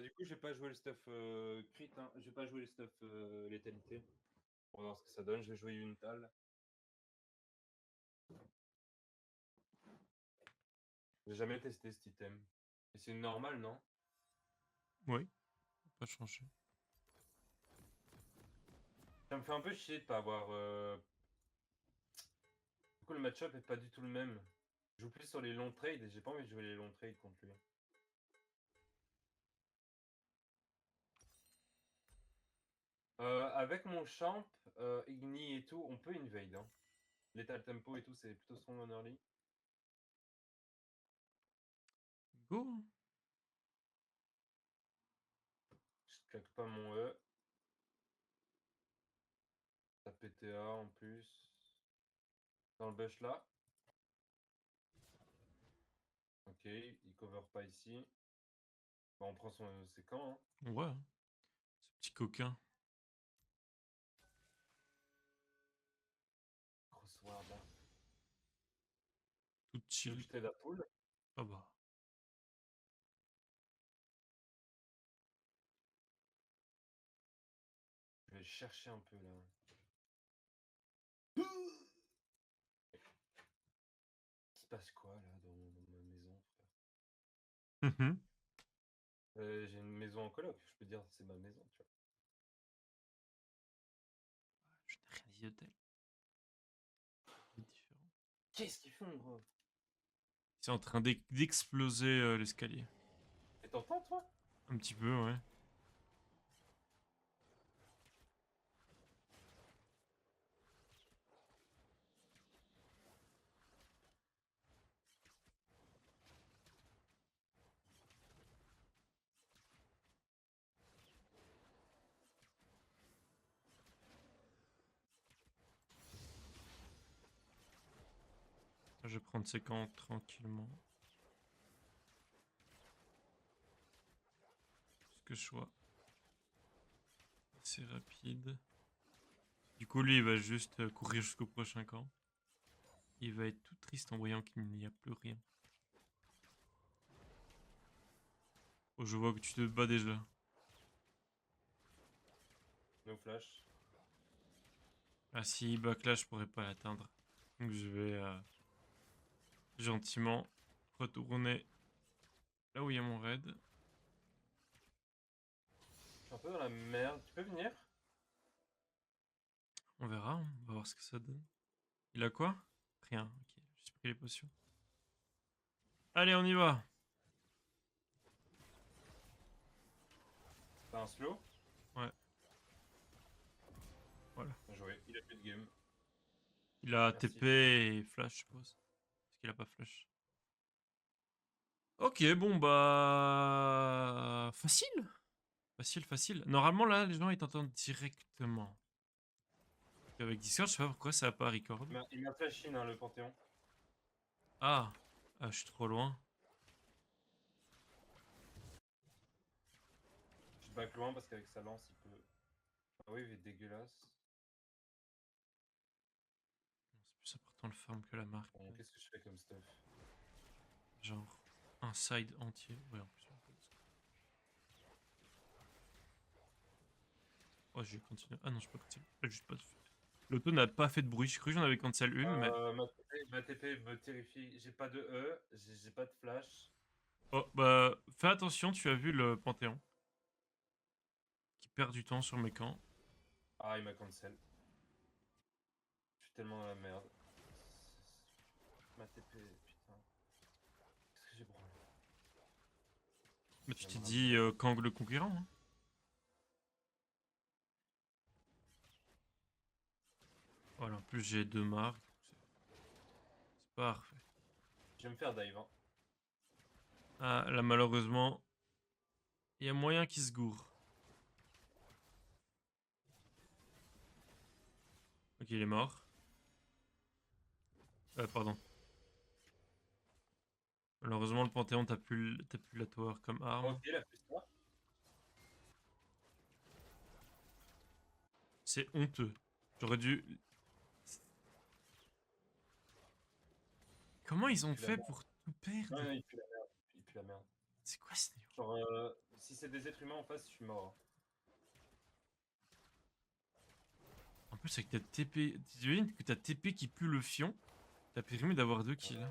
Du coup, j'ai pas joué le stuff crit, hein. J'ai pas joué le stuff létalité. On va voir ce que ça donne. Je vais jouer une talle. J'ai jamais testé cet item. Et c'est une normale, non? Oui, pas changé. Ça me fait un peu chier de pas avoir. Du coup, le match-up est pas du tout le même. Je joue plus sur les longs trades et j'ai pas envie de jouer les longs trades contre lui. Avec mon champ, Igni et tout, on peut invade. Hein. Lethal tempo et tout, c'est plutôt strong on early. Go. Je claque pas mon E. Ça PTA en plus. Dans le bush là. Ok, il cover pas ici. Bah, on prend ses camps. Hein. Ouais, hein. Ce petit coquin. Crossword là. Tout Tu veux que chill. je t'aide à pull? Ah bah. Je vais chercher un peu là. Il se passe quoi là dans ma maison, frère? J'ai une maison en coloc, je peux dire c'est ma maison, tu vois. Je n'ai rien dit de tel. C'est différent. Qu'est-ce qu'ils font, gros? C'est en train d'exploser l'escalier. Et t'entends, toi? Un petit peu, ouais. Je vais prendre ces camps tranquillement. Parce que je sois assez rapide. Du coup, lui, il va juste courir jusqu'au prochain camp. Il va être tout triste en voyant qu'il n'y a plus rien. Oh, je vois que tu te bats déjà. No flash. Ah, si il backlash, je pourrais pas l'atteindre. Donc je vais gentiment retourner là où il y a mon raid. Je suis un peu dans la merde. Tu peux venir? On verra, hein. On va voir ce que ça donne. Il a quoi? Rien, ok. J'ai pris les potions. Allez, on y va. T'as un slow? Ouais, voilà. Bien joué, il a plus de game. Il a Merci. TP et flash, je suppose. Parce qu'il a pas flash. Ok, bon, bah... Facile. Facile, facile. Normalement, là, les gens, ils t'entendent directement. Avec Discord, je sais pas pourquoi ça a pas record. Il m'a flash in, hein, le Panthéon. Ah, ah, je suis trop loin. Je back loin parce qu'avec sa lance, il peut. Ah oui, il est dégueulasse. C'est plus important le farm que la marque. Bon, qu'est-ce que je fais comme stuff? Genre, un side entier. Ouais, en plus. Oh, je vais continuer. Ah non, je peux pas continuer. J'ai juste pas de feu. L'auto n'a pas fait de bruit. J'ai cru que j'en avais cancel une, mais. Ma TP me terrifie. J'ai pas de E, j'ai pas de flash. Oh, bah, fais attention, tu as vu le Panthéon qui perd du temps sur mes camps. Ah, il m'a cancel. Je suis tellement dans la merde. Ma TP, putain. Qu'est-ce que j'ai branlé? Mais tu t'es J'aimerais dit bien. Kang le conquérant, hein. Voilà, en plus j'ai deux marques. C'est parfait. Je vais me faire dive. Hein. Ah, là, malheureusement, il y a moyen qu'il se gourre. Ok, il est mort. Pardon. Malheureusement, le Panthéon, t'as plus la tower comme arme. Ok, la plus ça. C'est honteux. J'aurais dû. Comment ils Il ont pue la fait merde. pour tout Non, perdre? non, il pue la merde. Il pue la merde. C'est quoi ce niveau? Genre, si c'est des êtres humains en face, je suis mort. En plus, avec ta TP. T'imagines que ta TP qui pue le fion, t'as permis d'avoir 2 kills. Ouais,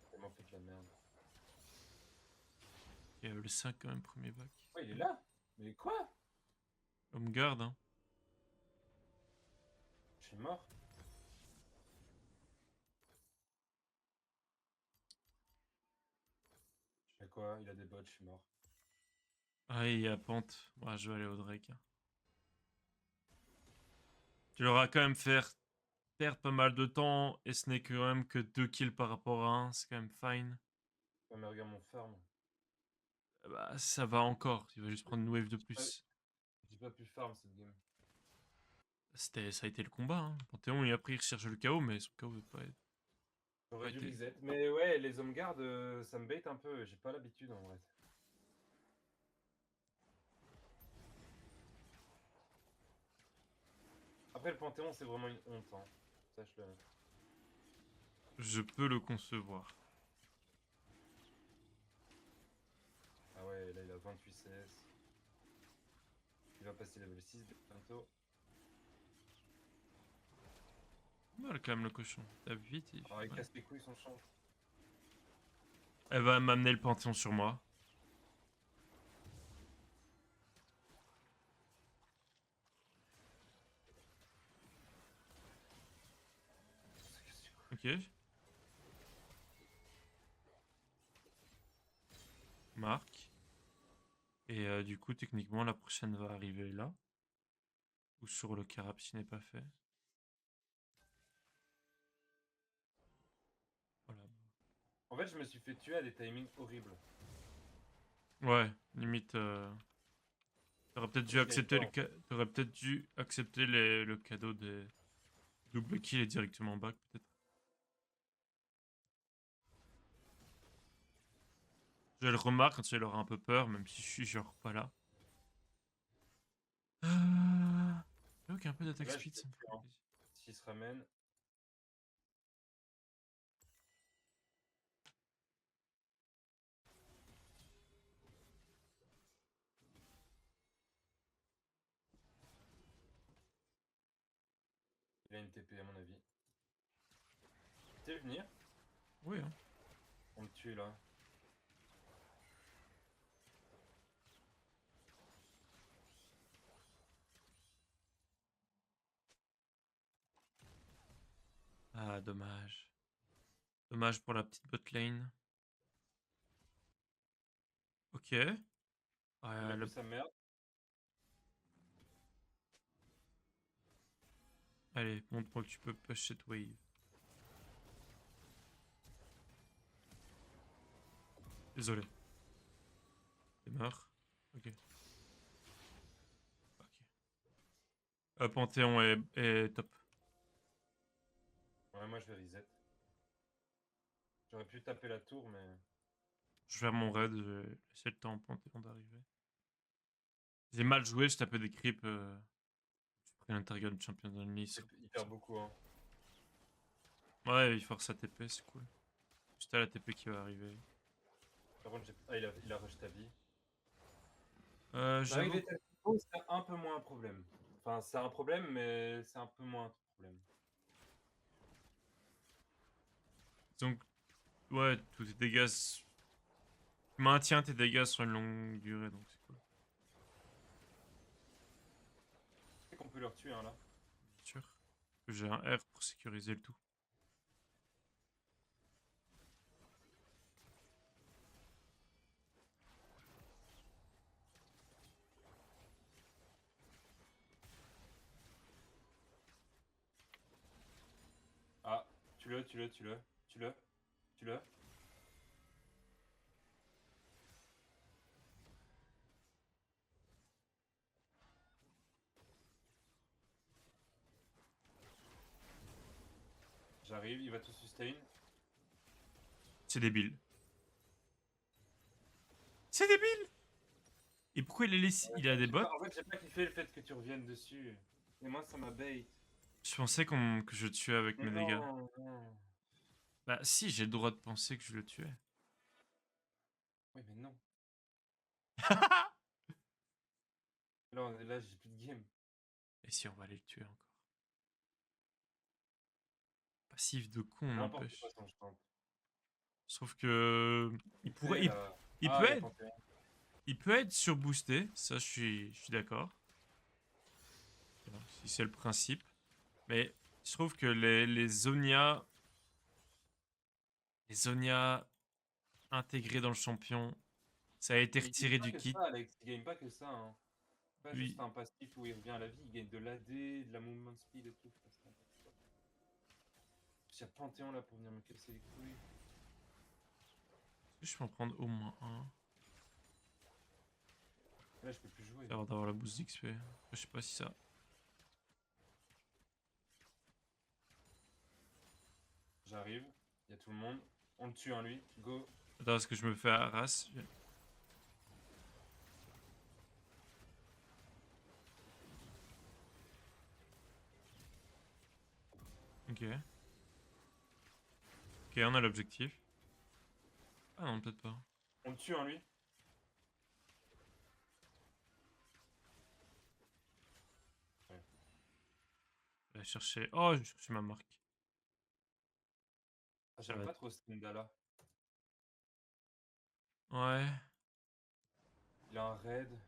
j'ai tellement fait de la merde. Et le 5 quand même, premier bac. Ouais, il est là. Mais quoi? Homme garde, hein. Je suis mort. Je fais quoi? Il a des bots, je suis mort. Ah, il y a pente. Ouais, je vais aller au Drake, hein. Tu leur as quand même fait perdre pas mal de temps, et ce n'est quand même que 2 kills par rapport à 1, c'est quand même fine. Ouais, mais regarde mon farm. Bah, ça va encore, il va juste prendre une wave de Ouais, plus. j'ai pas pu farm cette game. Ça a été le combat, hein. Panthéon, et après il recherche le KO, mais son KO veut pas être. J'aurais Pas dû été. reset. Mais ouais, les hommes gardes, ça me bait un peu. J'ai pas l'habitude en vrai. Après, le Panthéon, c'est vraiment une honte. Hein. Sache-le. Je peux le concevoir. Ah ouais, là, il a 28 CS. Il va passer level 6 bientôt. Mal quand même le cochon. T'as vite, il Alors, fait il mal. casse les couilles son champ. Elle va m'amener le Panthéon sur moi. Ok. Marc. Et du coup, techniquement, la prochaine va arriver là. Ou sur le carap s'il n'est pas fait. Voilà. En fait, je me suis fait tuer à des timings horribles. Ouais, limite. T'aurais peut-être dû Parce qu'il y avait accepter pas, en fait. T'aurais peut-être dû accepter le cadeau des double kill et directement back, peut-être. Je le remarque quand il aura un peu peur, même si je suis genre pas là. Ok, un peu d'attaque Là, je speed, peux ça me plus. ferait Hein. plaisir. S'il se ramène. Il a une TP, à mon avis. Tu sais venir? Oui, hein. On me tue là. Ah, dommage. Dommage pour la petite bot lane. Ok. Il Ouais, a vu sa merde. allez, montre-moi que tu peux push cette wave. Désolé. T'es mort. Ok. Ok. Panthéon est top. Ouais, moi, je vais reset. J'aurais pu taper la tour, mais. Je vais faire mon raid, je vais laisser le temps au Panthéon d'arriver. J'ai mal joué, je tapais des creeps. J'ai pris l'Intergon Champions Only. Il perd beaucoup, hein. Ouais, il force sa TP, c'est cool. Juste à la TP qui va arriver. Par contre, ah, il a rush ta vie. J'avoue. D'arriver tel qu'il c'est un peu moins un problème. Enfin, c'est un problème, mais c'est un peu moins un problème. Donc, ouais, tous tes dégâts. Tu maintiens tes dégâts sur une longue durée, donc c'est cool. Tu sais qu'on peut leur tuer, hein, là. Bien sûr. J'ai un R pour sécuriser le tout. Ah, tue-le, tue-le, tue-le, tue-le, tue-le. J'arrive, il va tout sustain. C'est débile. C'est débile! Et pourquoi il est laissé. Il a des bots? En fait, j'ai pas kiffé le fait que tu reviennes dessus. Et moi, ça m'a bait. Je pensais que je tuais avec mes dégâts. Non, non. Bah, si, j'ai le droit de penser que je le tuais. Oui, mais non. Là, j'ai plus de game. Et si on va aller le tuer encore. Passif de con, N'importe quoi n'empêche. son stand. Je trouve que. Il pourrait. Là. Il Ah, peut il y a être. Panthéon. Il peut être surboosté. Ça, je suis d'accord. Bon, si c'est le principe. Mais je trouve que les Zonia. Les Zonia intégrés dans le champion. Ça a été Mais il gagne retiré pas du que kit. ça, Alex. Il gagne pas que ça, hein. Pas juste Oui. un passif où il revient à la vie. Il gagne de l'AD, de la movement speed et tout. Enfin, c'est n'importe quoi. Il y a Panthéon là pour venir me casser les couilles. Est-ce que je peux en prendre au moins un? Là, je peux plus jouer. Avant d'avoir la boost d'XP. Je sais pas si ça. J'arrive. Il y a tout le monde. On le tue, hein, lui. Go. Attends, est-ce que je me fais harass? Ok. Ok, on a l'objectif. Ah non, peut-être pas. On le tue, hein, lui. Je vais chercher. Oh, j'ai cherché ma marque. Ah, Ça j'aime va pas être- trop Stendala. Ouais. Il a un raid.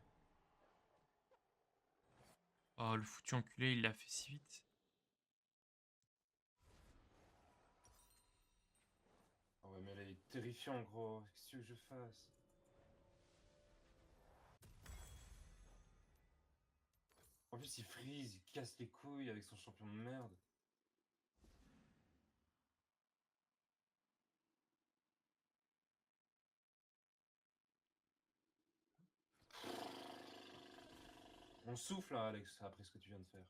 Oh, le foutu enculé, il l'a fait si vite. Ah ouais, mais là, il est terrifiant, gros. Qu'est-ce que tu veux que je fasse? En plus, il freeze, il casse les couilles avec son champion de merde. On souffle, là, Alex, après ce que tu viens de faire.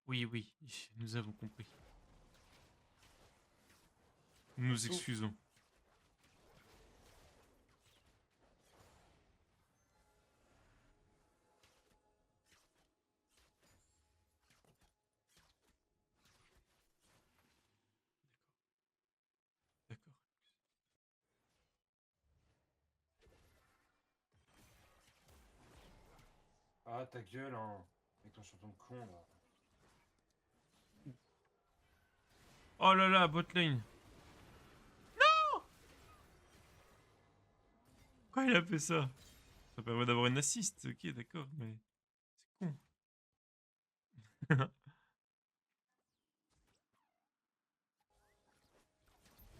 Oui, oui, nous avons compris. Nous On nous souffle. excusons. D'accord. Ah, ta gueule, hein. Avec ton champion de con, là. Oh là là, botlane. Pourquoi il a fait ça? Ça permet d'avoir une assist, ok, d'accord, mais c'est con.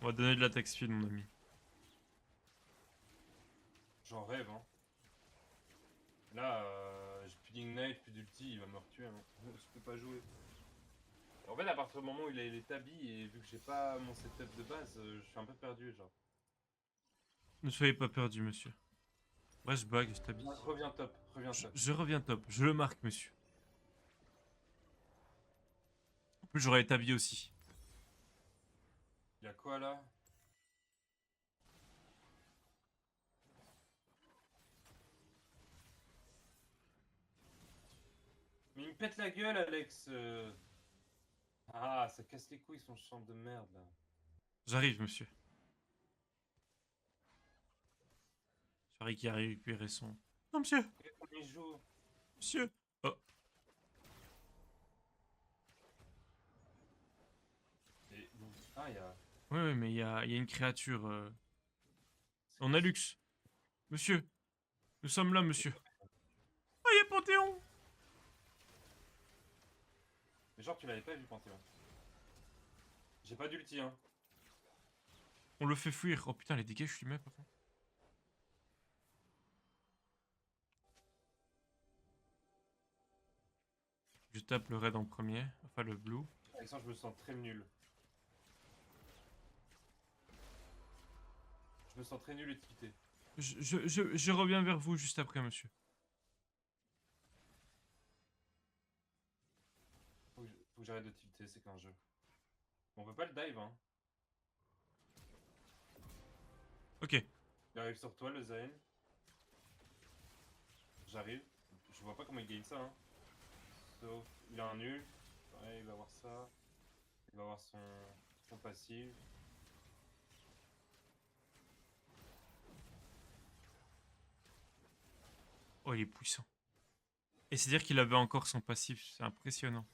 On va donner de l'attaque speed, mon ami. J'en rêve, hein. Là, j'ai plus d'ignite, plus d'ulti, il va me retuer, hein. Je peux pas jouer. En fait, à partir du moment où il a les tabis, et vu que j'ai pas mon setup de base, je suis un peu perdu, genre. Ne soyez pas perdu, monsieur. Ouais, je bug, je t'habille. Reviens top, reviens Je, top. je reviens top, je le marque, monsieur. En plus, j'aurais établi aussi. Y'a quoi, là? Mais il me pète la gueule, Alex. Ah, ça casse les couilles, son champ de merde, là. J'arrive, monsieur. J'arrive qui a récupéré son. Non, monsieur! On y joue. Monsieur! Oh, Et... Ah, y'a... ouais, ouais, mais il y a une créature. On a luxe. Monsieur! Nous sommes là, monsieur. Ah, il y a Panthéon! Mais genre, tu l'avais pas vu, Panthéon. J'ai pas d'ulti, hein. On le fait fuir. Oh putain, les dégâts, je lui mets par contre. Je tape le raid en premier. Enfin, le blue. Alexandre, je me sens très nul. Je me sens très nul et tilté. Je reviens vers vous juste après, monsieur. Faut que j'arrête de tilter, c'est qu'un jeu. On peut pas le dive, hein. Ok. Il arrive sur toi, le Zayn. J'arrive. Je vois pas comment il gagne ça, hein. Sauf, il a un nul. Ouais, il va avoir ça. Il va avoir son passif. il est puissant. Et c'est dire qu'il avait encore son passif, c'est impressionnant.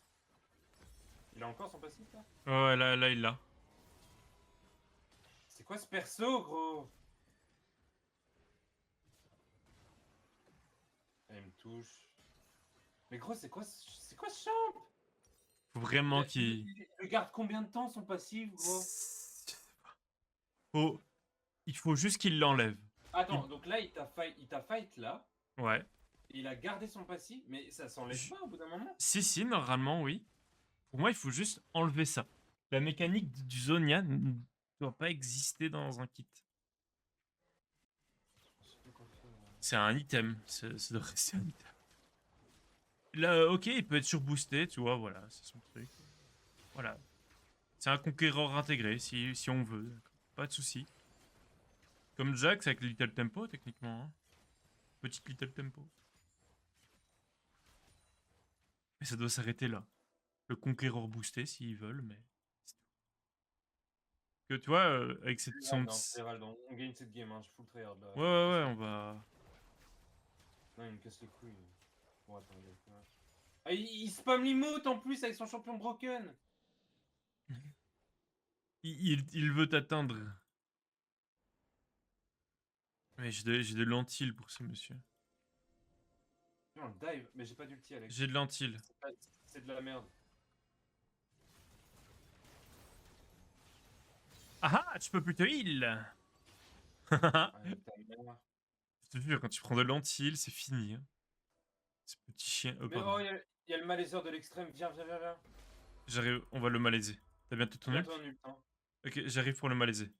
Il a encore son passif là? Ouais, là, il l'a. C'est quoi ce perso, gros? Ah, il me touche. Mais gros, c'est quoi ce champ? Faut vraiment qu'il... Il garde combien de temps son passif, gros? Il faut juste qu'il l'enlève. Attends, donc là, il t'a fight là, Ouais. et il a gardé son passif, mais ça s'enlève pas au bout d'un moment? Si, normalement, oui. Pour moi, il faut juste enlever ça. La mécanique du Zonia ne doit pas exister dans un kit. C'est un item. Ça doit rester un item. Là, ok, il peut être surboosté, tu vois, voilà, c'est son truc. Voilà. C'est un conquérant intégré, si on veut. Pas de souci. Comme Jax avec Little Tempo, techniquement. Hein. Petite Little Tempo. Mais ça doit s'arrêter là. Le conquérant boosté, s'ils veulent, mais... Que tu vois, avec cette son... On gagne cette game, hein, je full tryhard là. Ouais, on va... Non, il me casse les couilles. Bon, attends, ah, il spam l'emote en plus avec son champion broken. Il veut t'atteindre. Mais j'ai de lentilles pour ce monsieur. Non, le dive, mais j'ai pas d'ulti, Alex. J'ai de lentilles. C'est de la merde. Ah, tu peux plus te heal. Je te jure, quand tu prends de lentilles, c'est fini. Hein. Ce petit chien. Mais oh, il y a le malaiseur de l'extrême. Viens. J'arrive, on va le malaiser. T'as bientôt ton ult? Hein. Ok, j'arrive pour le malaiser.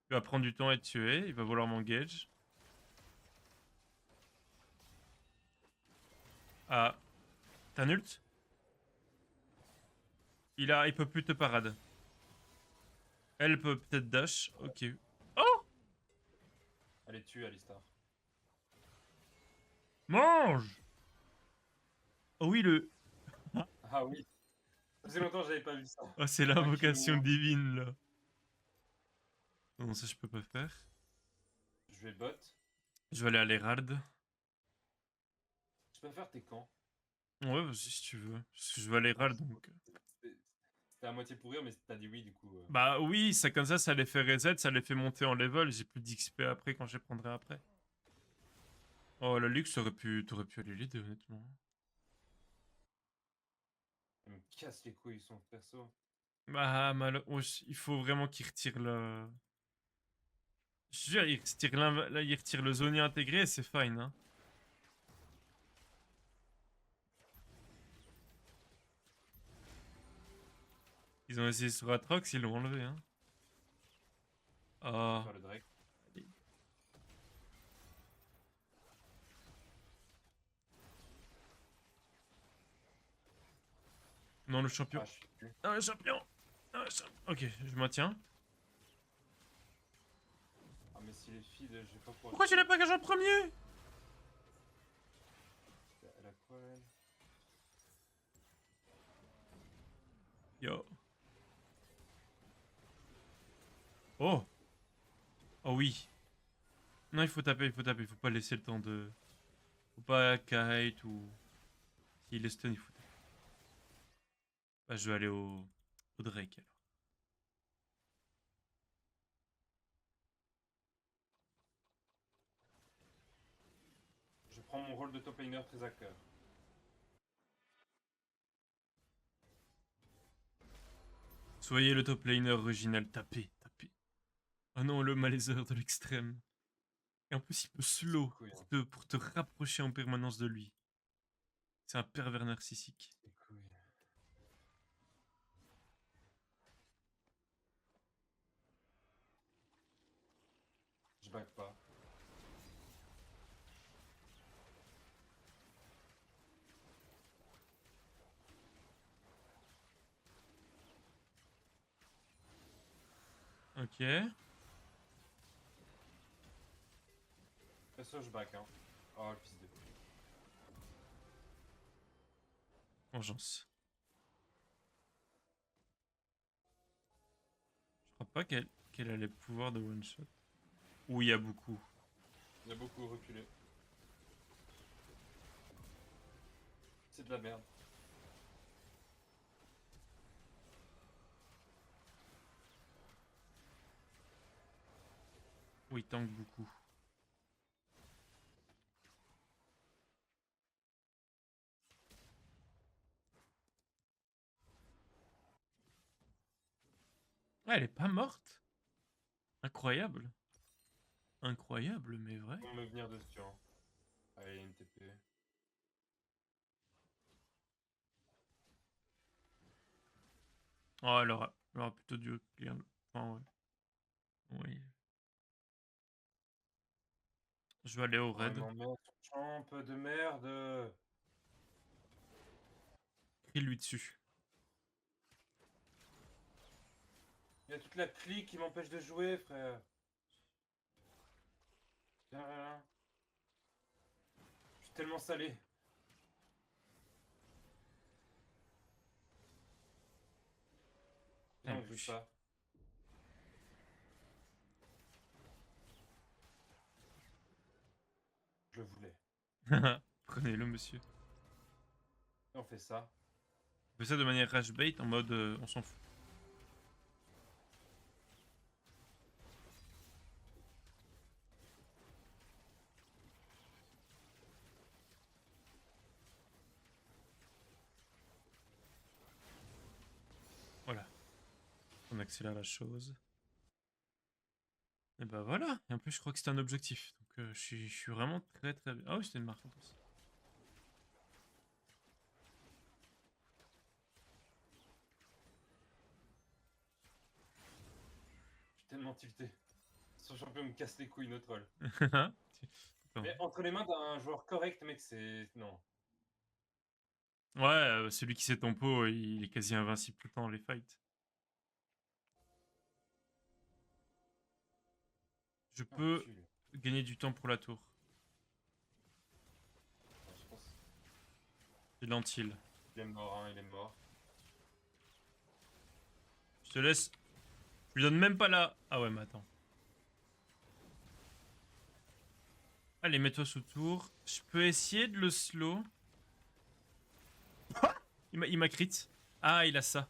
Il va prendre du temps à être tué, il va vouloir m'engage. Ah. T'as un ult? Il peut plus te parade. Elle peut peut-être dash. Ok. Oh! Allez, tue Alistar. Mange! Oh oui, le... Ah oui. Ça faisait longtemps que j'avais pas vu ça. Oh, c'est l'invocation divine, là. Non, ça, je peux pas faire. Je vais bot. Je vais aller à l'Herald. Je peux faire tes camps. Ouais, vas-y, si tu veux. Parce que je vais à l'Herald, donc... C'était à moitié pour rire, mais t'as dit oui, du coup. Bah oui, ça comme ça les fait reset, ça les fait monter en level. J'ai plus d'XP après quand je les prendrai après. Oh, la Lux, t'aurais pu aller l'aider, honnêtement. Il me casse les couilles, son perso. Bah, il faut vraiment qu'il retire le... Je te jure, il retire le zoning intégré et c'est fine, hein. Ils ont essayé sur Atrox, ils l'ont enlevé, hein. Oh. Le Drake. Non, le champion. Non, le champion. Ok, je maintiens. Ah, mais si les filles, je sais pas quoi. Pourquoi tu l'as pas gagé en premier? Elle a quoi, elle? Yo. Oh. Oh oui. Non, il faut taper, il faut pas laisser le temps de... Faut pas kite ou... S'il est stun, il faut taper. Bah, je vais aller au Drake, alors. Je prends mon rôle de top laner très à cœur. Soyez le top laner original, tapez. Oh non, le malaiseur de l'extrême. Et en plus, il peut slow pour te rapprocher en permanence de lui. C'est un pervers narcissique. Je back pas. Ok. Ça, je back, hein. Oh, le fils de... Vengeance. Je crois pas qu'elle a les pouvoirs de one shot. Ou il y a beaucoup. Il y a beaucoup reculé. C'est de la merde. Oui, il tank beaucoup. Ah, elle est pas morte? Incroyable. Incroyable, mais vrai. Ils vont me venir dessus. Hein. Allez, une TP. Oh, elle aura plutôt dû clear. Enfin, ouais. Oui. Je vais aller au Oh, il raid. m'emmerde, champ de merde. Crie-lui dessus. Il y a toute la clique qui m'empêche de jouer, frère. Viens, viens, viens. Je suis tellement salé. Elle Non, je veux bouge. pas. Je le voulais. Prenez-le, monsieur. Et on fait ça. On fait ça de manière rage bait en mode on s'en fout. Voilà. On accélère la chose. Et bah voilà. Et en plus, je crois que c'était un objectif. Donc je suis vraiment très très bien. Ah oui, c'était une marque en plus. Je suis tellement tilté. Son champion me casse les couilles, notre troll. Attends. Mais entre les mains d'un joueur correct, mec, c'est. Non. Ouais, celui qui sait tempo, il est quasi invincible tout le temps dans les fights. Je Ah, peux tue, lui. gagner du temps pour la tour. Enfin, je pense. C'est l'antil. Il est mort, hein, il est mort. Je te laisse. Je lui donne même pas la. Ah ouais, mais attends. Allez, mets-toi sous tour. Je peux essayer de le slow. Il m'a crit. Ah, il a ça.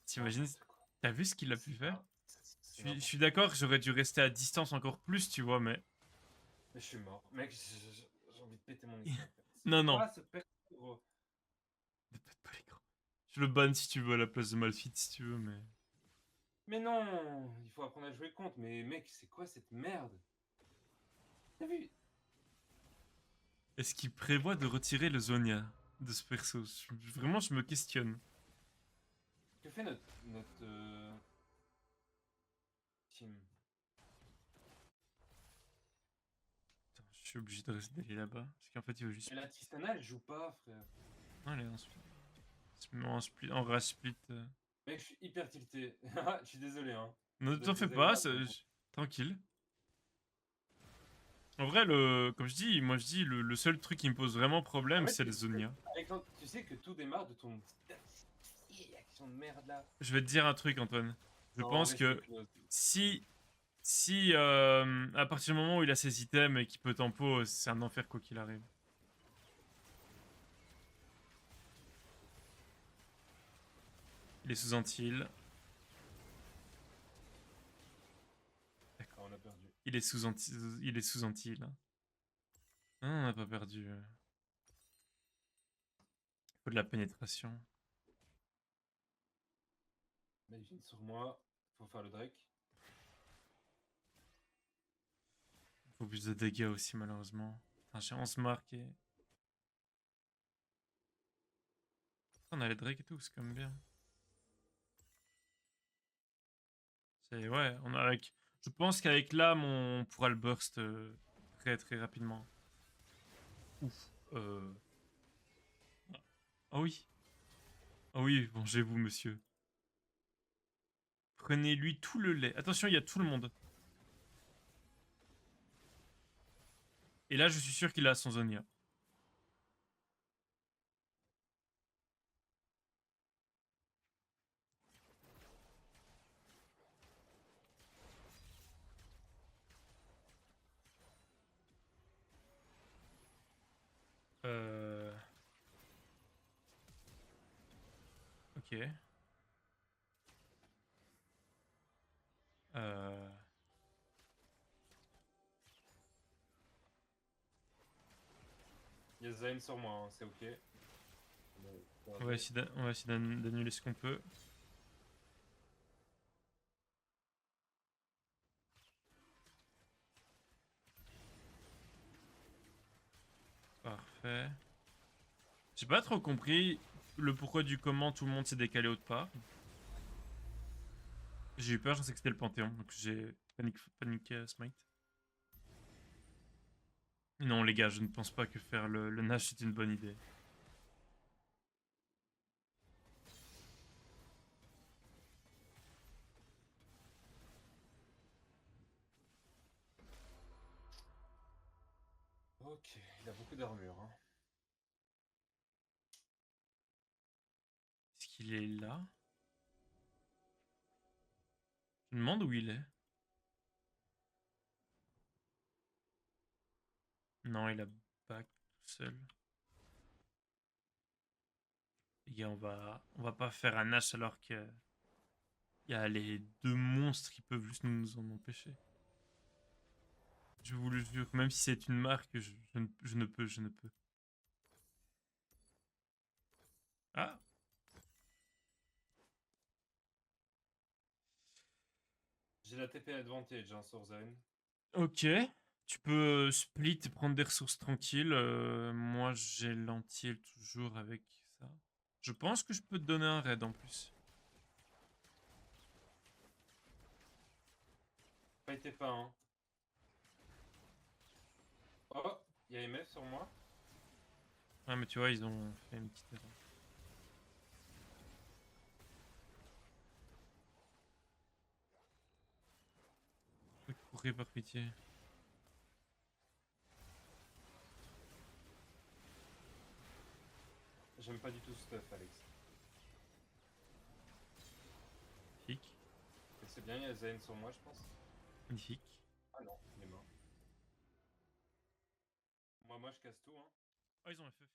T'imagines? N'importe quoi. T'as vu ce qu'il a pu C'est faire? un- Je c'est suis, je n'importe suis quoi. d'accord que j'aurais dû rester à distance encore plus, tu vois, mais. Mais je suis mort. Mec, j'ai envie de péter mon écran. Non, C'est non. quoi ce perso, gros? Ne pète pas l'écran. Je le banne si tu veux à la place de Malphite, si tu veux, mais. Mais non, il faut apprendre à jouer contre. Mais mec, c'est quoi cette merde? T'as vu? Est-ce qu'il prévoit de retirer le Zonia de ce perso? Vraiment, je me questionne. Que fait notre team? Attends, je suis obligé d'aller là-bas. Parce qu'en fait, il veut juste. Mais la Tristana, elle joue pas, frère. Allez, on split. En rage split. Mec, je suis hyper tilté. Je suis désolé, hein. Ne Ça doit t'en être fais pas, désagréable, mais bon. tranquille. En vrai, comme je dis, moi je dis, le seul truc qui me pose vraiment En problème, fait, c'est le Zonia. tu sais que tout démarre de ton petite action de merde là. Je vais te dire un truc, Antoine. Je Non, pense que respecte-le. si à partir du moment où il a ses items et qu'il peut tempo, c'est un enfer quoi qu'il arrive. Il est sous anti-heal. Ah, on a perdu. Il est sous anti-heal. Hein. Non, on n'a pas perdu. Faut de la pénétration. Mais il vient sur moi. Faut faire le Drake. Faut plus de dégâts aussi, malheureusement. Putain, j'ai 11 marques et. On a les Drake et tout, c'est quand même bien. C'est. Ouais, on a avec. Je pense qu'avec l'âme, on pourra le burst très très rapidement. Ouf. Ah oui. Ah oui, vengez-vous, monsieur. Prenez-lui tout le lait. Attention, il y a tout le monde. Et là, je suis sûr qu'il a son Zonia. Ok. Euh, Il y a Zayn sur moi, hein, c'est ok. Bon, on va essayer d'annuler ce qu'on peut. Parfait. J'ai pas trop compris le pourquoi du comment tout le monde s'est décalé autre part. J'ai eu peur, je pensais que c'était le Panthéon, donc j'ai panique smite. Non les gars, je ne pense pas que faire le Nash c'est une bonne idée. Ok, il a beaucoup d'armure. Hein. Est-ce qu'il est là? Je me demande où il est. Non, il a back tout seul. Les gars, on va pas faire un Nash alors que il y a les deux monstres qui peuvent juste nous en empêcher. Je vous le jure, même si c'est une marque, je ne peux, je ne peux. Ah, J'ai la TP advantage hein, sur Zayn. ok. Tu peux split et prendre des ressources tranquilles. Moi, j'ai l'anti toujours avec ça. Je pense que je peux te donner un raid en plus. Pas été pas, hein. Oh, il y a MF sur moi. Ouais, mais tu vois, ils ont fait une petite erreur. Courez par pitié. J'aime pas du tout ce stuff, Alex. Magnifique. Et c'est bien, il y a Zayn sur moi, je pense. Magnifique. Ah non, il est mort. Moi, je casse tout, hein. Oh, ils ont FF.